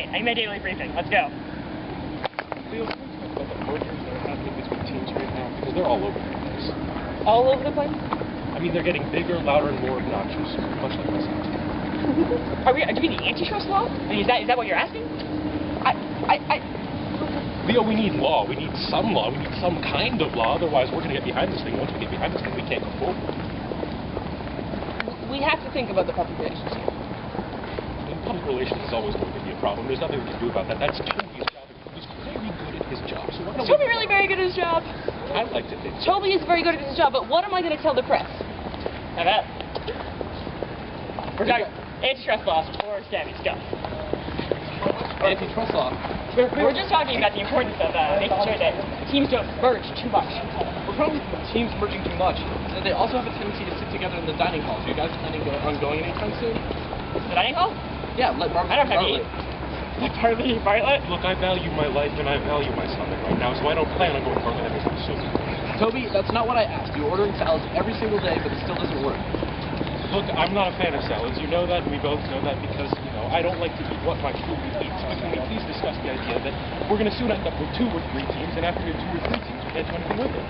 Alright, I made daily briefing. Let's go. Leo, can we talk about the mergers that are happening between teams right now? Because they're all over the place. All over the place? I mean, they're getting bigger, louder, and more obnoxious, much like myself. Do you mean the antitrust law? I mean, is that what you're asking? Leo, we need law. We need some law. We need some kind of law. Otherwise, we're going to get behind this thing. Once we get behind this thing, we can't go forward. We have to think about the public relations here. And public relations is always going to be a problem. There's nothing we can do about that. That's Toby's job. He's very good at his job. So why don't Is Toby really very good at his job? I'd like to think so. Toby is very good at his job, but what am I going to tell the press? How about? We're talking antitrust laws or scabby stuff. Antitrust law. We're just talking about the importance of making sure that teams don't merge too much. The problem with teams merging too much is that they also have a tendency to sit together in the dining halls. Are you guys planning on going anytime soon? The dining hall? Yeah, let Bartlett. I don't have to eat. Bartlett? Look, I value my life and I value my son right now, so I don't plan on going further anytime soon. Toby, that's not what I asked. You're ordering salads every single day, but it still doesn't work. Look, I'm not a fan of salads. You know that, and we both know that because, I don't like to eat what my food eats. So can we please discuss the idea that we're going to soon end up with 2 or 3 teams, and after we have 2 or 3 teams, we can't do anything with it.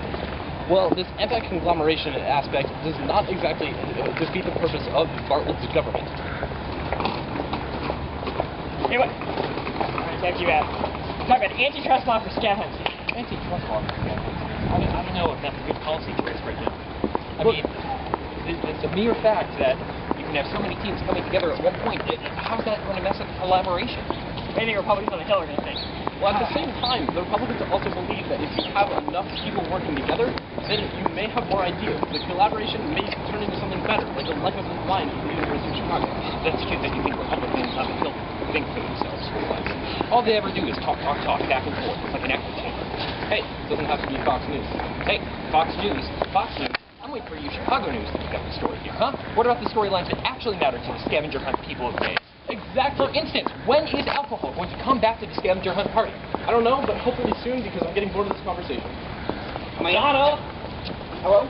Well, this epic conglomeration aspect does not exactly defeat the purpose of Bartlett's government. Anyway, thank you, talk about antitrust law for ScavHunt. Antitrust law for ScavHunt. I don't know if that's a good policy choice right now. I mean, it's a mere fact that you can have so many teams coming together at one point. How's that going to mess up collaboration? Maybe Republicans on the Hill are going to think. Well, at the same time, the Republicans also believe that if you have enough people working together, then you may have more ideas. The collaboration may turn into something better, like a life of line from the University of Chicago. That's cute that you think Republicans on the Hill think for themselves. All they ever do is talk, back and forth. It's like an echo chamber. Hey, it doesn't have to be Fox News. Hey, Fox News. I'm waiting for you Chicago News to pick up the story here, huh? What about the storylines that actually matter to the scavenger hunt people of days? Exactly. For instance, when is alcohol going to come back to the scavenger hunt party? I don't know, but hopefully soon because I'm getting bored of this conversation. Madonna! Hello?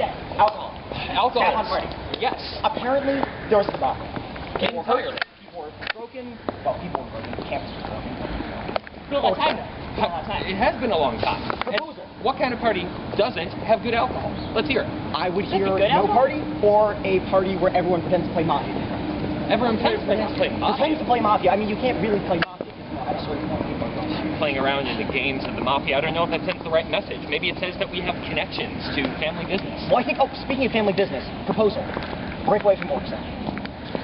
Yes. Alcohol. Alcohol. Scav Hunt party. Yes. Apparently, there was a debacle. Entirely. People were broken. Well, people were broken. Campus was broken. It's been a long time now. It has been a long time. Proposal. What kind of party doesn't have good alcohol? Let's hear it. I would Is that hear the good no alcohol? party or a party where everyone pretends to play Mafia. Everyone pretends to play Pretends to play Mafia. I mean, you can't really play Mafia because at a certain point people are going. Playing around in the games of the mafia. I don't know if that sends the right message. Maybe it says that we have connections to family business. Well, I think, speaking of family business, proposal. Break away from Orkson.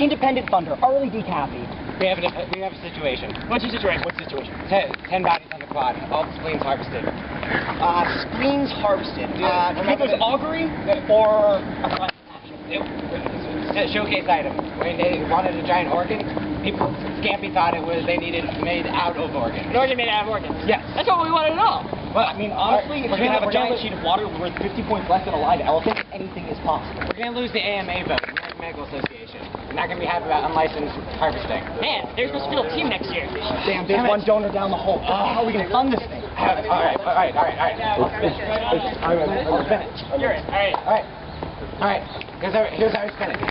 Independent Thunder, early decathy. We have a situation. What's your situation? 10 bodies on the quad. All the spleens harvested. Screens harvested. Remember People's the- augury or It's a showcase item. When they wanted a giant organ, people, Scampy thought they needed it made out of organ. An organ made out of organs. Yes. That's what we wanted at all. Well, I mean, honestly, if We're you gonna have a giant lose- sheet of water with 50 points left in a live elephant, anything is possible. We're going to lose the AMA vote, American Medical Association. We're not going to be happy about unlicensed harvesting. Man, they're supposed to build a team next year. Damn, there's one donor down the hole. How are we going to fund this thing? All right. Let's finish. You're in. All right. Here's how we spin it.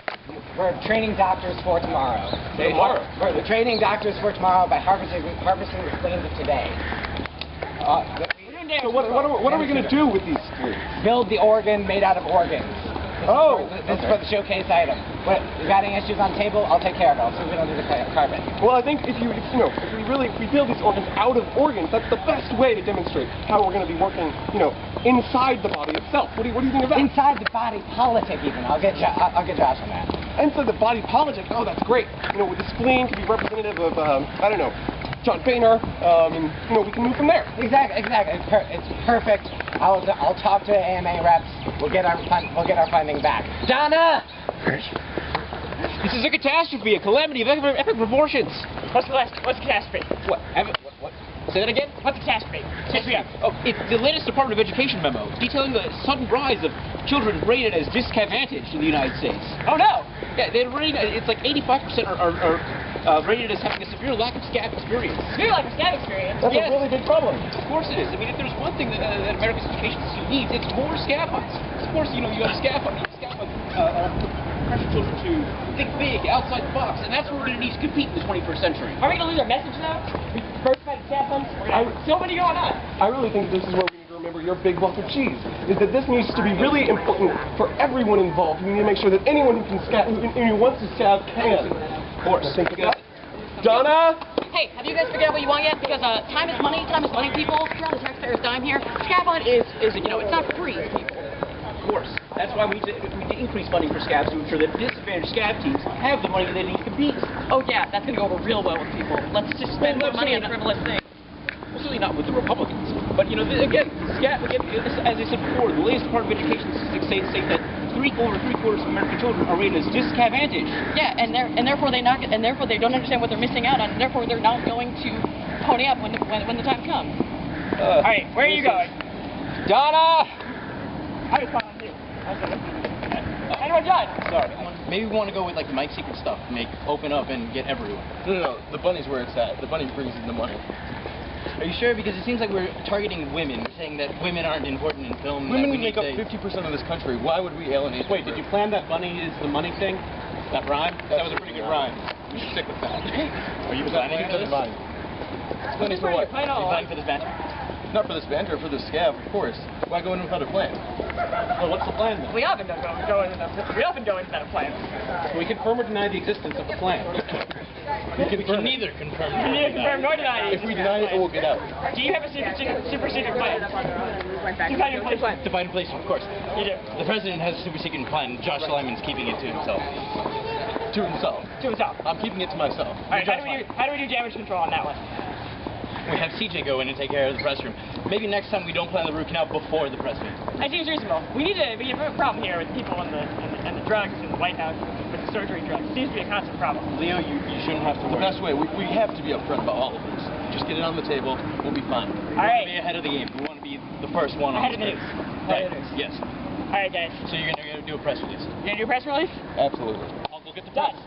We're training doctors for tomorrow. We're training doctors for tomorrow by harvesting the spleens of today. So what are we going to do with these spleens? Build the organ made out of organs. Oh, This is for the showcase item. What, you got any issues on the table? I'll take care of it. I'll see if we don't do the carpet. Well, I think if we build these organs out of organs, that's the best way to demonstrate how we're going to be working, inside the body itself. What do you think of that? Inside the body politic, even. I'll get Josh on that. Inside the body politic. Oh, that's great. With the spleen could be representative of I don't know, John Boehner, and we can move from there. Exactly. It's perfect. I'll talk to AMA reps. We'll get our funding back. Donna! This is a catastrophe, a calamity of epic proportions. What's the catastrophe? What? Say that again? What's the catastrophe? Oh, it's the latest Department of Education memo detailing the sudden rise of children rated as disadvantaged in the United States. Oh no! Yeah, they're rated. It's like 85% are rated as having a severe lack of Scav experience. You're like a Scav experience. That's a really big problem. Of course it is. I mean, if there's one thing that America's education system needs, it's more Scav hunts. Of course, you got a Scav hunt. Scav hunt pressure children to think big, outside the box, and that's what we're going to need to compete in the 21st century. Are we going to lose our message though? First fight at ScavHunt? So many going on. I really think this is where we need to remember your big block of cheese, is that this needs to be really important for everyone involved. We need to make sure that anyone who can scav, who wants to scav can. Of course. Donna? Hey, have you guys figured out what you want yet? Because time is money, people. You're on the taxpayer's dime here. ScavHunt is you know, it's not free to people. Of course. That's why we need to increase funding for scavs to ensure that disadvantaged scav teams have the money they need to compete. Oh yeah, that's going to go over real well with people. Let's just spend more money on frivolous things. Well, certainly not with the Republicans. But, you know, again, as I said before, the latest Department of Education statistics say that over three-quarters of American children are rated as disadvantaged. Yeah, and therefore they don't understand what they're missing out on, and therefore they're not going to pony up when the time comes. All right, where are you going? Donna! I was following you. Anyone done? Sorry. Maybe we want to go with, like, the Mike Secret stuff, open up and get everyone. No, the bunny's where it's at. The bunny brings in the money. Are you sure? Because it seems like we're targeting women. We're saying that women aren't important in film. Women make up 50% of this country. Why would we alienate? Wait, did you plan that bunny is the money thing? That rhyme? That was a pretty good rhyme. We should stick with that. Are you planning for this? Planning for what? Are you planning for this banter? Not for this banter, for the scav, of course. Why go in without a plan? Well, what's the plan then? We often go into that plan. We confirm or deny the existence of the plan. We can neither confirm nor deny it. If we deny it, we'll get out. Do you have a super secret plan? To find a place, of course. You do. The president has a super secret plan. Josh Lyman's keeping it to himself. To himself. To himself. I'm keeping it to myself. All right, how do we do damage control on that one? We have CJ go in and take care of the press room. Maybe next time we don't plan the root canal before the president. That seems reasonable. We have a problem here with people and the drugs in the White House with the surgery drugs. It seems to be a constant problem. Leo, you shouldn't have to The worry. best way, we have to be upfront about all of this. Just get it on the table, we'll be fine. We All right. want to be ahead of the game. We want to be the first one Ahead on of the the news. stage. Ahead Right. of the news. Yes. All right, guys. So you're going to do a press release. You gonna do a press release? Absolutely. I'll go get the Done. press.